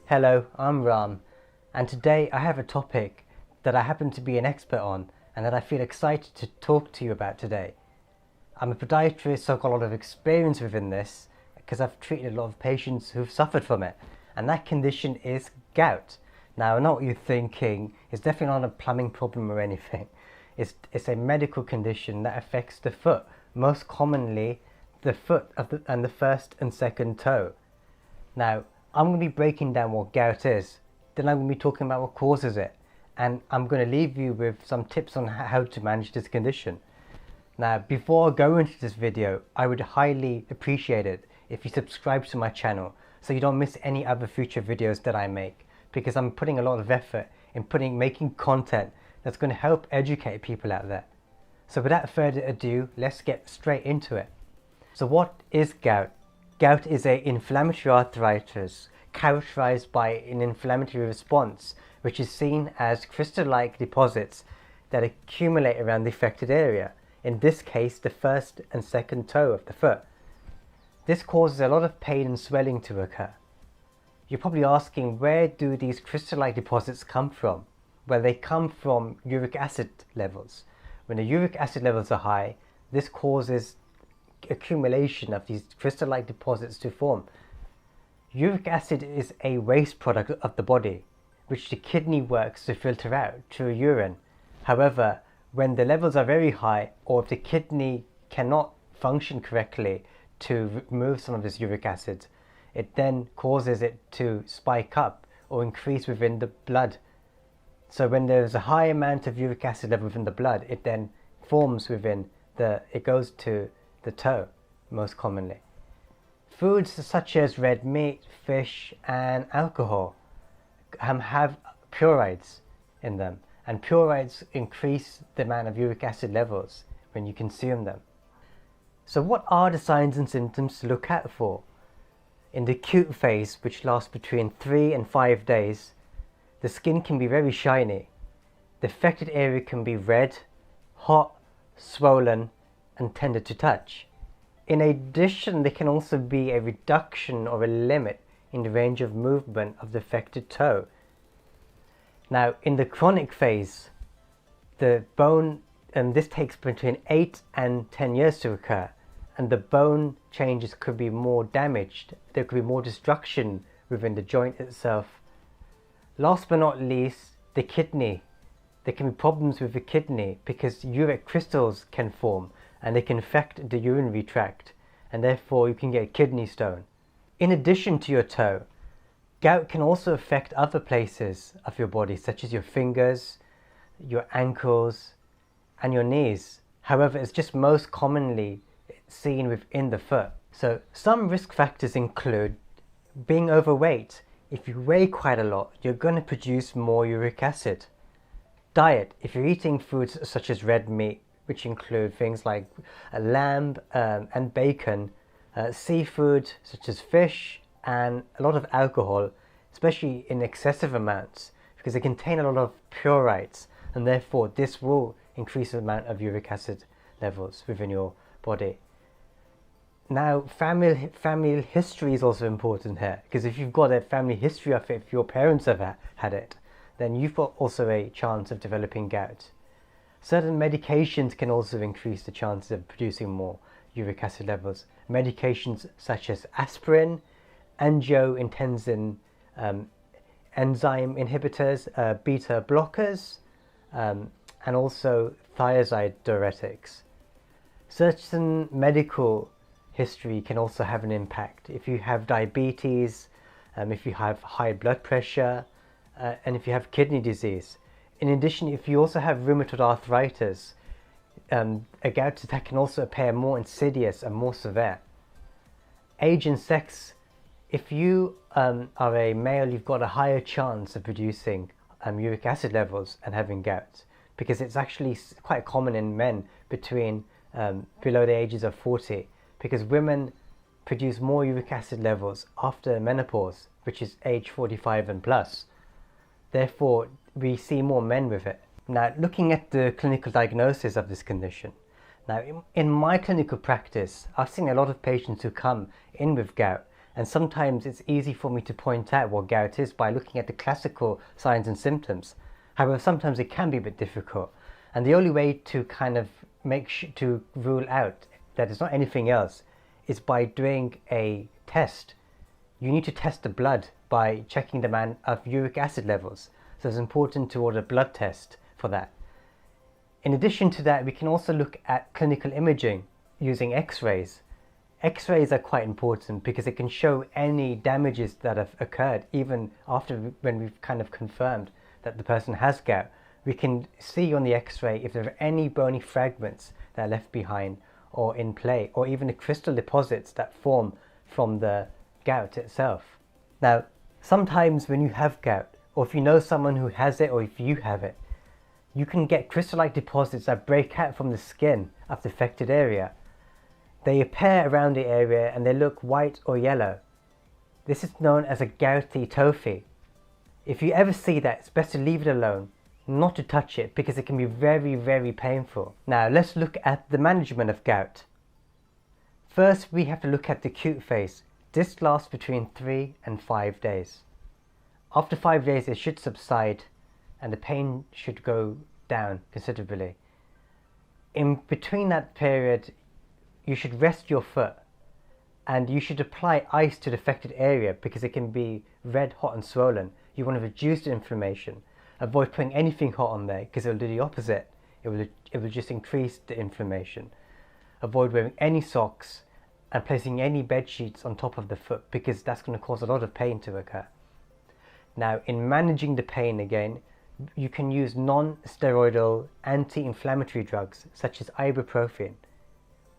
Hello, I'm Ram, and today I have a topic that I happen to be an expert on and that I feel excited to talk to you about today. I'm a podiatrist, so I've got a lot of experience within this because I've treated a lot of patients who've suffered from it, and that condition is gout. Now, I know what you're thinking, it's definitely not a plumbing problem or anything. It's a medical condition that affects the foot, most commonly the foot and the first and second toe. Now, I'm going to be breaking down what gout is, then I'm going to be talking about what causes it, and I'm going to leave you with some tips on how to manage this condition. Now, before I go into this video, I would highly appreciate it if you subscribe to my channel so you don't miss any other future videos that I make, because I'm putting a lot of effort in making content that's going to help educate people out there. So without further ado, let's get straight into it. So what is gout? Gout is an inflammatory arthritis characterized by an inflammatory response, which is seen as crystal-like deposits that accumulate around the affected area, in this case the first and second toe of the foot. This causes a lot of pain and swelling to occur. You're probably asking, where do these crystal-like deposits come from? Well, they come from uric acid levels. When the uric acid levels are high, this causes accumulation of these crystal-like deposits to form. Uric acid is a waste product of the body, which the kidney works to filter out through urine. However, when the levels are very high, or if the kidney cannot function correctly to remove some of this uric acid, it then causes it to spike up or increase within the blood. So when there's a high amount of uric acid level within the blood, it then forms within it goes to the toe, most commonly. Foods such as red meat, fish and alcohol have purines in them, and purines increase the amount of uric acid levels when you consume them. So what are the signs and symptoms to look out for? In the acute phase, which lasts between 3 and 5 days, the skin can be very shiny. The affected area can be red, hot, swollen and tender to touch. In addition, there can also be a reduction or a limit in the range of movement of the affected toe. Now, in the chronic phase, the bone, and this takes between 8 and 10 years to occur, and the bone changes could be more damaged. There could be more destruction within the joint itself. Last but not least, the kidney. There can be problems with the kidney because uric crystals can form and they can affect the urinary tract, and therefore you can get a kidney stone. In addition to your toe, gout can also affect other places of your body, such as your fingers, your ankles and your knees. However, it's just most commonly seen within the foot. So some risk factors include being overweight. If you weigh quite a lot, you're going to produce more uric acid. Diet. If you're eating foods such as red meat, which include things like lamb and bacon, seafood such as fish, and a lot of alcohol, especially in excessive amounts, because they contain a lot of purines, and therefore this will increase the amount of uric acid levels within your body. Now, family history is also important here, because if you've got a family history of it, if your parents have had it, then you've got also a chance of developing gout. Certain medications can also increase the chances of producing more uric acid levels. Medications such as aspirin, angiotensin enzyme inhibitors, beta blockers, and also thiazide diuretics. Certain medical history can also have an impact. If you have diabetes, if you have high blood pressure, and if you have kidney disease. In addition, if you also have rheumatoid arthritis, a gout attack can also appear more insidious and more severe. Age and sex. If you are a male, you've got a higher chance of producing uric acid levels and having gout, because it's actually quite common in men between below the ages of 40, because women produce more uric acid levels after menopause, which is age 45 and plus. Therefore, we see more men with it. Now, looking at the clinical diagnosis of this condition. Now, in my clinical practice, I've seen a lot of patients who come in with gout, And sometimes it's easy for me to point out what gout is by looking at the classical signs and symptoms. However, sometimes it can be a bit difficult. And the only way to kind of to rule out that it's not anything else is by doing a test. You need to test the blood by checking the amount of uric acid levels. So it's important to order a blood test for that. In addition to that, we can also look at clinical imaging using x-rays. X-rays are quite important because it can show any damages that have occurred even after when we've kind of confirmed that the person has gout. We can see on the x-ray if there are any bony fragments that are left behind or in play, or even the crystal deposits that form from the gout itself. Now, sometimes when you have gout, or if you know someone who has it, or if you have it, you can get crystal-like deposits that break out from the skin of the affected area. They appear around the area and they look white or yellow. This is known as a gouty tophy. If you ever see that, it's best to leave it alone, not to touch it, because it can be very, very painful. Now let's look at the management of gout. First, we have to look at the acute phase. This lasts between 3 and 5 days. After 5 days, it should subside and the pain should go down considerably. In between that period, you should rest your foot and you should apply ice to the affected area because it can be red, hot and swollen. You want to reduce the inflammation. Avoid putting anything hot on there because it will do the opposite. It will just increase the inflammation. Avoid wearing any socks and placing any bed sheets on top of the foot because that's going to cause a lot of pain to occur. Now, in managing the pain again, you can use non-steroidal anti-inflammatory drugs such as ibuprofen.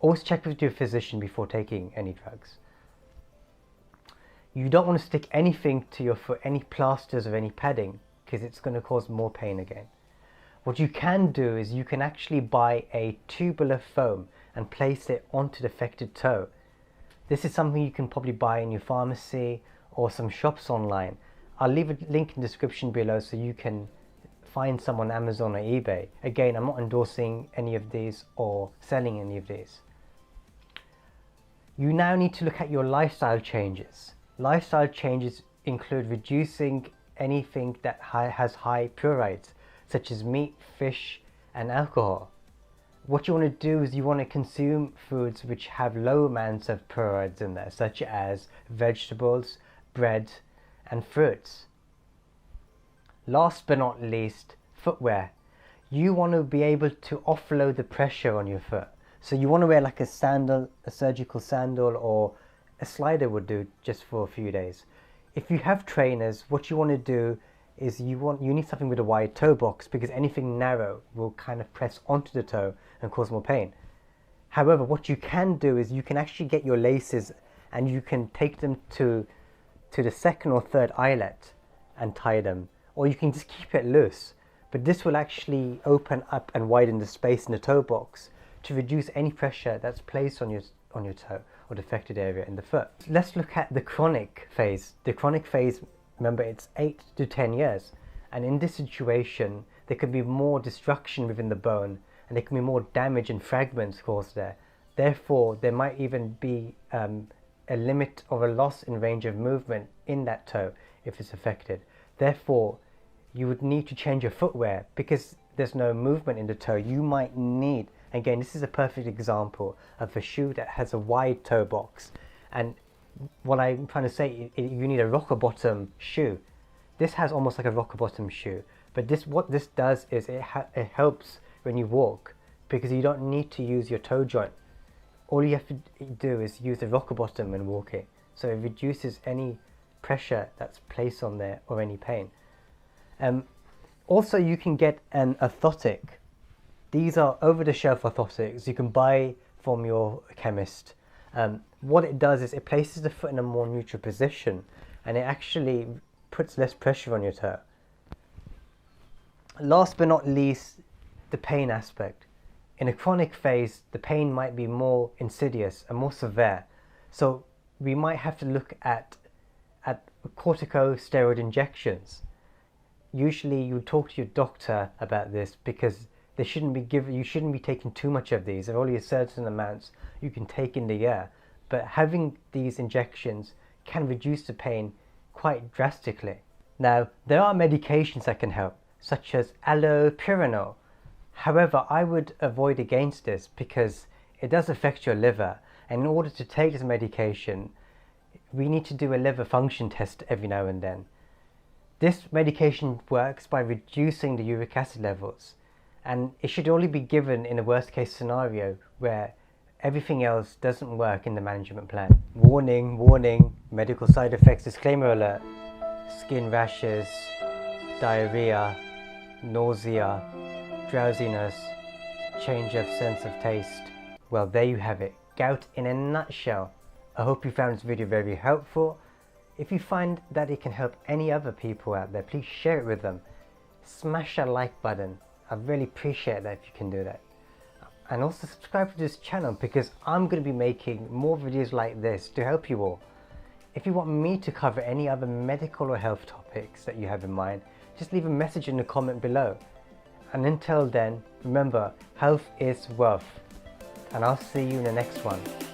Always check with your physician before taking any drugs. You don't want to stick anything to your foot, any plasters or any padding, because it's going to cause more pain again. What you can do is you can actually buy a tubular foam and place it onto the affected toe. This is something you can probably buy in your pharmacy or some shops online. I'll leave a link in the description below so you can find some on Amazon or eBay. Again, I'm not endorsing any of these or selling any of these. You now need to look at your lifestyle changes. Lifestyle changes include reducing anything that has high purines, such as meat, fish, and alcohol. What you want to do is you want to consume foods which have low amounts of purines in there, such as vegetables, bread, and fruits. Last but not least, footwear. You want to be able to offload the pressure on your foot. So you want to wear like a sandal, a surgical sandal, or a slider would do just for a few days. If you have trainers, what you want to do is you need something with a wide toe box because anything narrow will kind of press onto the toe and cause more pain. However, what you can do is you can actually get your laces and you can take them to the second or third eyelet and tie them, or you can just keep it loose. But this will actually open up and widen the space in the toe box to reduce any pressure that's placed on your toe or the affected area in the foot. Let's look at the chronic phase. The chronic phase, remember, it's 8 to 10 years, and in this situation there could be more destruction within the bone and there can be more damage and fragments caused there. Therefore, there might even be a limit or a loss in range of movement in that toe if it's affected. Therefore, you would need to change your footwear because there's no movement in the toe. You might need, again, this is a perfect example of a shoe that has a wide toe box. And what I'm trying to say, you need a rocker bottom shoe. This has almost like a rocker bottom shoe, but what this does is it helps when you walk because you don't need to use your toe joint. All you have to do is use the rocker bottom when walking, so it reduces any pressure that's placed on there or any pain. Also, you can get an orthotic. These are over-the-shelf orthotics you can buy from your chemist. What it does is it places the foot in a more neutral position and it actually puts less pressure on your toe. Last but not least, the pain aspect. In a chronic phase, the pain might be more insidious and more severe. So we might have to look at corticosteroid injections. Usually you talk to your doctor about this because you shouldn't be taking too much of these. There are only a certain amounts you can take in the year. But having these injections can reduce the pain quite drastically. Now, there are medications that can help, such as allopurinol. However, I would avoid against this because it does affect your liver, and in order to take this medication, we need to do a liver function test every now and then. This medication works by reducing the uric acid levels, and it should only be given in a worst case scenario where everything else doesn't work in the management plan. Warning, warning, medical side effects disclaimer alert. Skin rashes, diarrhea, nausea, drowsiness, change of sense of taste. Well, there you have it, gout in a nutshell. I hope you found this video very helpful. If you find that it can help any other people out there, please share it with them. Smash that like button. I'd really appreciate that if you can do that. And also subscribe to this channel because I'm going to be making more videos like this to help you all. If you want me to cover any other medical or health topics that you have in mind, just leave a message in the comment below. And until then, remember, health is wealth. And I'll see you in the next one.